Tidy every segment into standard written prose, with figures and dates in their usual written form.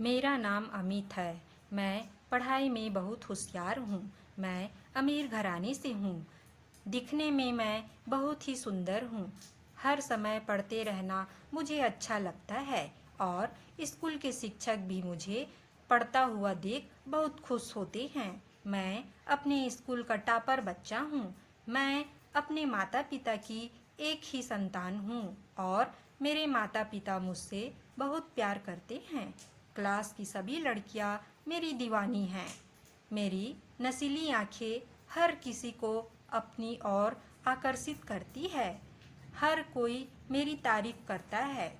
मेरा नाम अमित है। मैं पढ़ाई में बहुत होशियार हूँ। मैं अमीर घराने से हूँ। दिखने में मैं बहुत ही सुंदर हूँ। हर समय पढ़ते रहना मुझे अच्छा लगता है और स्कूल के शिक्षक भी मुझे पढ़ता हुआ देख बहुत खुश होते हैं। मैं अपने स्कूल का टॉपर बच्चा हूँ। मैं अपने माता पिता की एक ही संतान हूँ और मेरे माता पिता मुझसे बहुत प्यार करते हैं। क्लास की सभी लड़कियां मेरी दीवानी हैं। मेरी नसीली आंखें हर किसी को अपनी ओर आकर्षित करती है। हर कोई मेरी तारीफ करता है।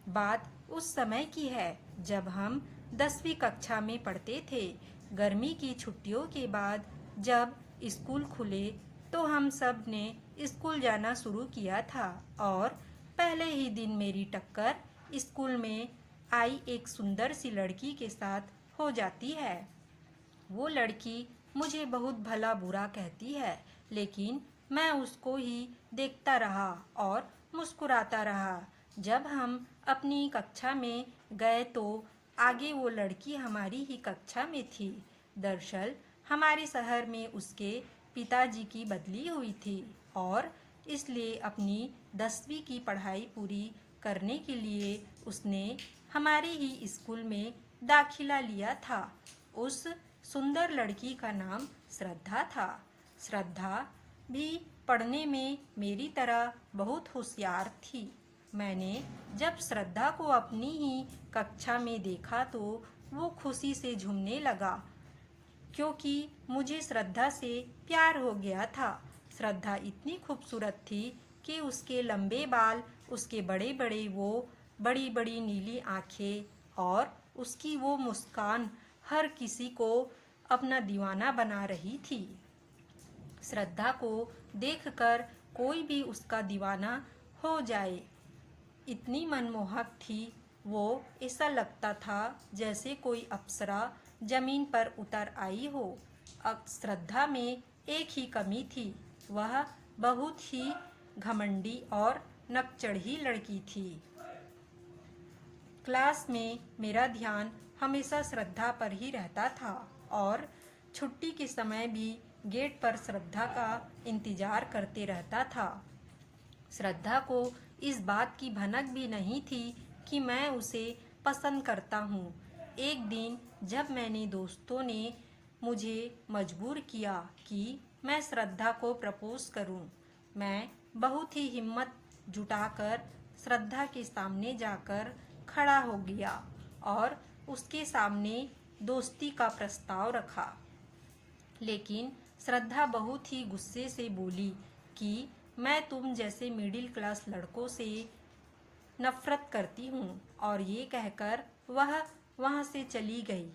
बात उस समय की है जब हम 10वीं कक्षा में पढ़ते थे। गर्मी की छुट्टियों के बाद जब स्कूल खुले तो हम सब ने स्कूल जाना शुरू किया था और पहले ही दिन मेरी टक्कर स्कूल में आई एक सुंदर सी लड़की के साथ हो जाती है। वो लड़की मुझे बहुत भला बुरा कहती है, लेकिन मैं उसको ही देखता रहा और मुस्कुराता रहा। जब हम अपनी कक्षा में गए तो आगे वो लड़की हमारी ही कक्षा में थी। दरअसल हमारे शहर में उसके पिताजी की बदली हुई थी और इसलिए अपनी 10वीं की पढ़ाई पूरी करने के लिए उसने हमारे ही स्कूल में दाखिला लिया था। उस सुंदर लड़की का नाम श्रद्धा था। श्रद्धा भी पढ़ने में मेरी तरह बहुत होशियार थी। मैंने जब श्रद्धा को अपनी ही कक्षा में देखा तो वो खुशी से झूमने लगा, क्योंकि मुझे श्रद्धा से प्यार हो गया था। श्रद्धा इतनी खूबसूरत थी कि उसके लंबे बाल, उसके बड़े बड़े वो बड़ी बड़ी नीली आंखें और उसकी वो मुस्कान हर किसी को अपना दीवाना बना रही थी। श्रद्धा को देखकर कोई भी उसका दीवाना हो जाए, इतनी मनमोहक थी वो। ऐसा लगता था जैसे कोई अप्सरा जमीन पर उतर आई हो। अब श्रद्धा में एक ही कमी थी, वह बहुत ही घमंडी और नकचढ़ी लड़की थी। क्लास में मेरा ध्यान हमेशा श्रद्धा पर ही रहता था और छुट्टी के समय भी गेट पर श्रद्धा का इंतजार करते रहता था। श्रद्धा को इस बात की भनक भी नहीं थी कि मैं उसे पसंद करता हूँ। एक दिन जब मैंने दोस्तों ने मुझे मजबूर किया कि मैं श्रद्धा को प्रपोज करूँ, मैं बहुत ही हिम्मत जुटाकर श्रद्धा के सामने जाकर खड़ा हो गया और उसके सामने दोस्ती का प्रस्ताव रखा। लेकिन श्रद्धा बहुत ही गुस्से से बोली कि मैं तुम जैसे मिडिल क्लास लड़कों से नफरत करती हूँ, और ये कहकर वह वहाँ से चली गई।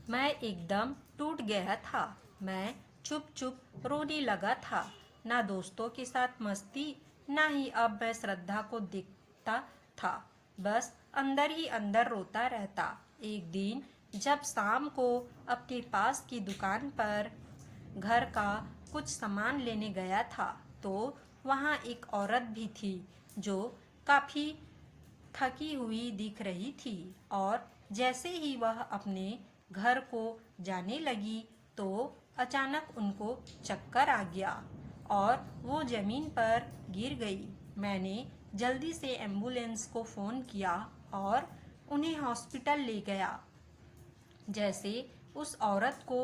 मैं एकदम टूट गया था। मैं चुप चुप रोने लगा था। ना दोस्तों के साथ मस्ती, ना ही अब मैं श्रद्धा को देखता था। बस अंदर ही अंदर रोता रहता। एक दिन जब शाम को अपने पास की दुकान पर घर का कुछ सामान लेने गया था तो वहाँ एक औरत भी थी जो काफ़ी थकी हुई दिख रही थी, और जैसे ही वह अपने घर को जाने लगी तो अचानक उनको चक्कर आ गया और वो ज़मीन पर गिर गई। मैंने जल्दी से एम्बुलेंस को फ़ोन किया और उन्हें हॉस्पिटल ले गया। जैसे उस औरत को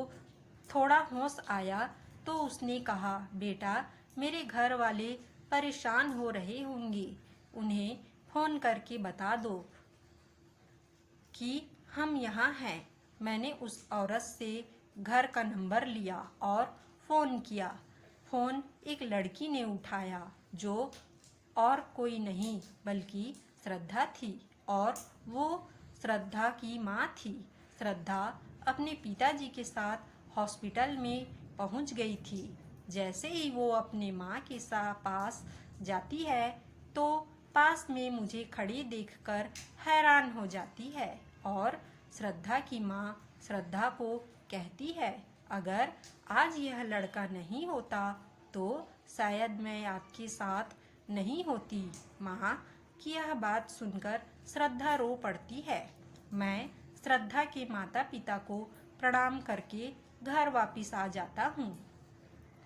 थोड़ा होश आया तो उसने कहा, बेटा, मेरे घर वाले परेशान हो रहे होंगे, उन्हें फ़ोन करके बता दो कि हम यहाँ हैं। मैंने उस औरत से घर का नंबर लिया और फ़ोन किया। फ़ोन एक लड़की ने उठाया जो और कोई नहीं बल्कि श्रद्धा थी, और वो श्रद्धा की माँ थी। श्रद्धा अपने पिताजी के साथ हॉस्पिटल में पहुंच गई थी। जैसे ही वो अपने माँ के पास जाती है तो पास में मुझे खड़ी देखकर हैरान हो जाती है, और श्रद्धा की माँ श्रद्धा को कहती है, अगर आज यह लड़का नहीं होता तो शायद मैं आपके साथ नहीं होती। माँ की यह बात सुनकर श्रद्धा रो पड़ती है। मैं श्रद्धा के माता पिता को प्रणाम करके घर वापस आ जाता हूँ।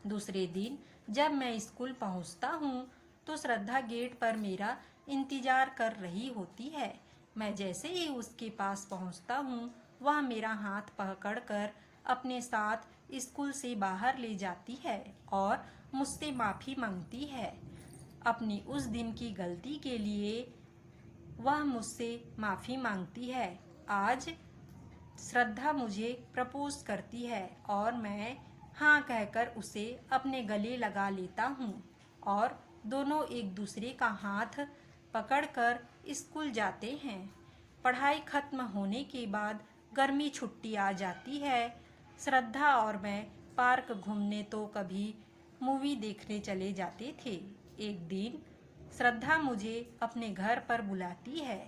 दूसरे दिन जब मैं स्कूल पहुँचता हूँ तो श्रद्धा गेट पर मेरा इंतजार कर रही होती है। मैं जैसे ही उसके पास पहुँचता हूँ वह मेरा हाथ पकड़कर अपने साथ स्कूल से बाहर ले जाती है और मुझसे माफ़ी मांगती है। अपनी उस दिन की गलती के लिए वह मुझसे माफ़ी मांगती है। आज श्रद्धा मुझे प्रपोज करती है और मैं हाँ कहकर उसे अपने गले लगा लेता हूँ और दोनों एक दूसरे का हाथ पकड़कर स्कूल जाते हैं। पढ़ाई खत्म होने के बाद गर्मी छुट्टी आ जाती है। श्रद्धा और मैं पार्क घूमने तो कभी मूवी देखने चले जाते थे। एक दिन श्रद्धा मुझे अपने घर पर बुलाती है।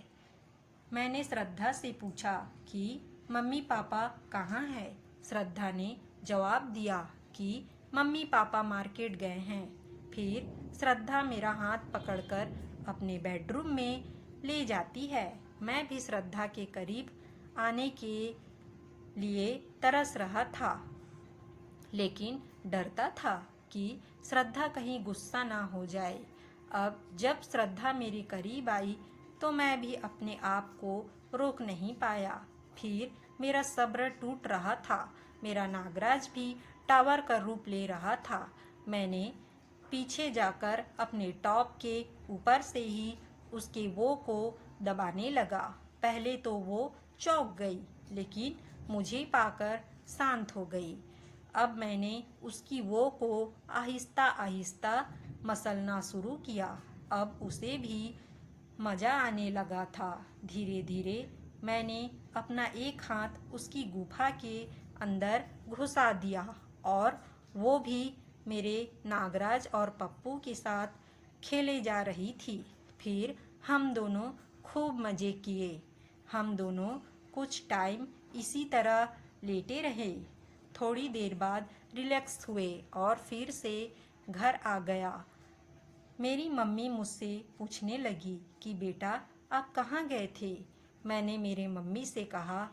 मैंने श्रद्धा से पूछा कि मम्मी पापा कहाँ हैं? श्रद्धा ने जवाब दिया कि मम्मी पापा मार्केट गए हैं। फिर श्रद्धा मेरा हाथ पकड़कर अपने बेडरूम में ले जाती है। मैं भी श्रद्धा के करीब आने के लिए तरस रहा था, लेकिन डरता था कि श्रद्धा कहीं गुस्सा ना हो जाए। अब जब श्रद्धा मेरे करीब आई तो मैं भी अपने आप को रोक नहीं पाया। फिर मेरा सब्र टूट रहा था। मेरा नागराज भी टावर का रूप ले रहा था। मैंने पीछे जाकर अपने टॉप के ऊपर से ही उसके वो को दबाने लगा। पहले तो वो चौंक गई, लेकिन मुझे पाकर शांत हो गई। अब मैंने उसकी वो को आहिस्ता आहिस्ता मसलना शुरू किया। अब उसे भी मज़ा आने लगा था। धीरे धीरे मैंने अपना एक हाथ उसकी गुफा के अंदर घुसा दिया और वो भी मेरे नागराज और पप्पू के साथ खेले जा रही थी। फिर हम दोनों खूब मज़े किए। हम दोनों कुछ टाइम इसी तरह लेटे रहे। थोड़ी देर बाद रिलैक्स हुए और फिर से घर आ गया। मेरी मम्मी मुझसे पूछने लगी कि बेटा आप कहाँ गए थे? मैंने मेरे मम्मी से कहा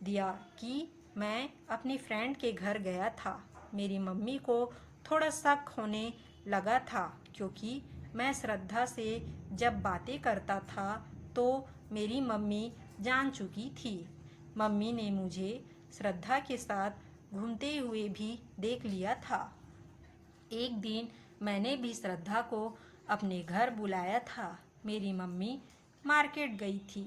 दिया कि मैं अपनी फ्रेंड के घर गया था। मेरी मम्मी को थोड़ा शक होने लगा था, क्योंकि मैं श्रद्धा से जब बातें करता था तो मेरी मम्मी जान चुकी थी। मम्मी ने मुझे श्रद्धा के साथ घूमते हुए भी देख लिया था। एक दिन मैंने भी श्रद्धा को अपने घर बुलाया था। मेरी मम्मी मार्केट गई थी,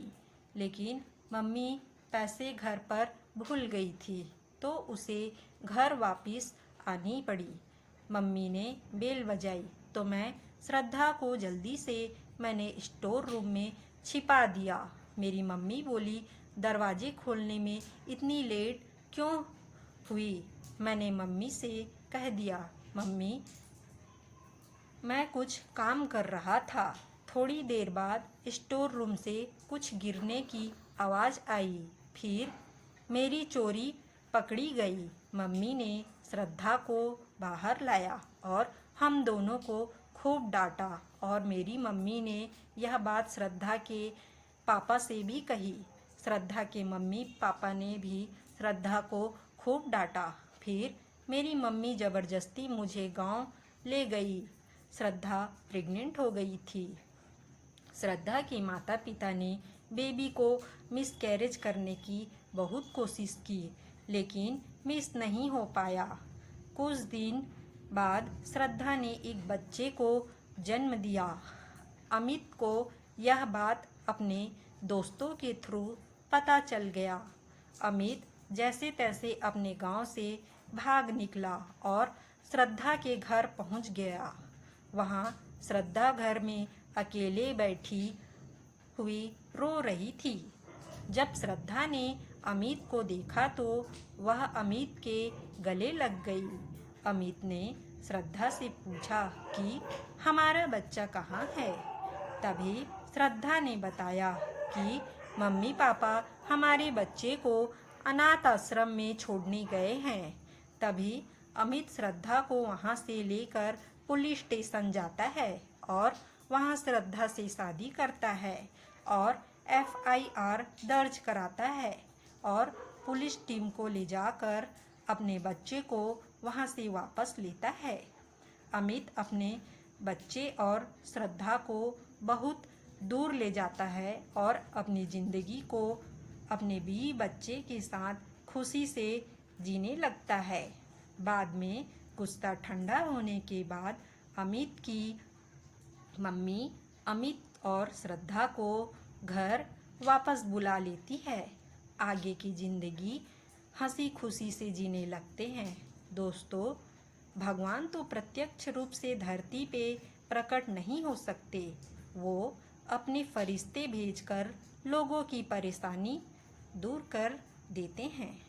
लेकिन मम्मी पैसे घर पर भूल गई थी, तो उसे घर वापस आनी पड़ी। मम्मी ने बेल बजाई तो मैं श्रद्धा को जल्दी से मैंने स्टोर रूम में छिपा दिया। मेरी मम्मी बोली, दरवाजे खोलने में इतनी लेट क्यों हुई? मैंने मम्मी से कह दिया, मम्मी मैं कुछ काम कर रहा था। थोड़ी देर बाद स्टोर रूम से कुछ गिरने की आवाज़ आई। फिर मेरी चोरी पकड़ी गई। मम्मी ने श्रद्धा को बाहर लाया और हम दोनों को खूब डांटा और मेरी मम्मी ने यह बात श्रद्धा के पापा से भी कही। श्रद्धा के मम्मी पापा ने भी श्रद्धा को खूब डांटा। फिर मेरी मम्मी ज़बरदस्ती मुझे गांव ले गई। श्रद्धा प्रेग्नेंट हो गई थी। श्रद्धा के माता पिता ने बेबी को मिसकैरेज करने की बहुत कोशिश की, लेकिन मिस नहीं हो पाया। कुछ दिन बाद श्रद्धा ने एक बच्चे को जन्म दिया। अमित को यह बात अपने दोस्तों के थ्रू पता चल गया। अमित जैसे तैसे अपने गांव से भाग निकला और श्रद्धा के घर पहुंच गया। वहां श्रद्धा घर में अकेले बैठी हुई रो रही थी। जब श्रद्धा ने अमित को देखा तो वह अमित के गले लग गई। अमित ने श्रद्धा से पूछा कि हमारा बच्चा कहाँ है? तभी श्रद्धा ने बताया कि मम्मी पापा हमारे बच्चे को अनाथ आश्रम में छोड़ने गए हैं। तभी अमित श्रद्धा को वहाँ से लेकर पुलिस स्टेशन जाता है और वहाँ श्रद्धा से शादी करता है और FIR दर्ज कराता है और पुलिस टीम को ले जाकर अपने बच्चे को वहां से वापस लेता है। अमित अपने बच्चे और श्रद्धा को बहुत दूर ले जाता है और अपनी ज़िंदगी को अपने बीवी बच्चे के साथ खुशी से जीने लगता है। बाद में गुस्सा ठंडा होने के बाद अमित की मम्मी अमित और श्रद्धा को घर वापस बुला लेती है। आगे की ज़िंदगी हंसी खुशी से जीने लगते हैं। दोस्तों, भगवान तो प्रत्यक्ष रूप से धरती पे प्रकट नहीं हो सकते। वो अपने फरिश्ते भेजकर लोगों की परेशानी दूर कर देते हैं।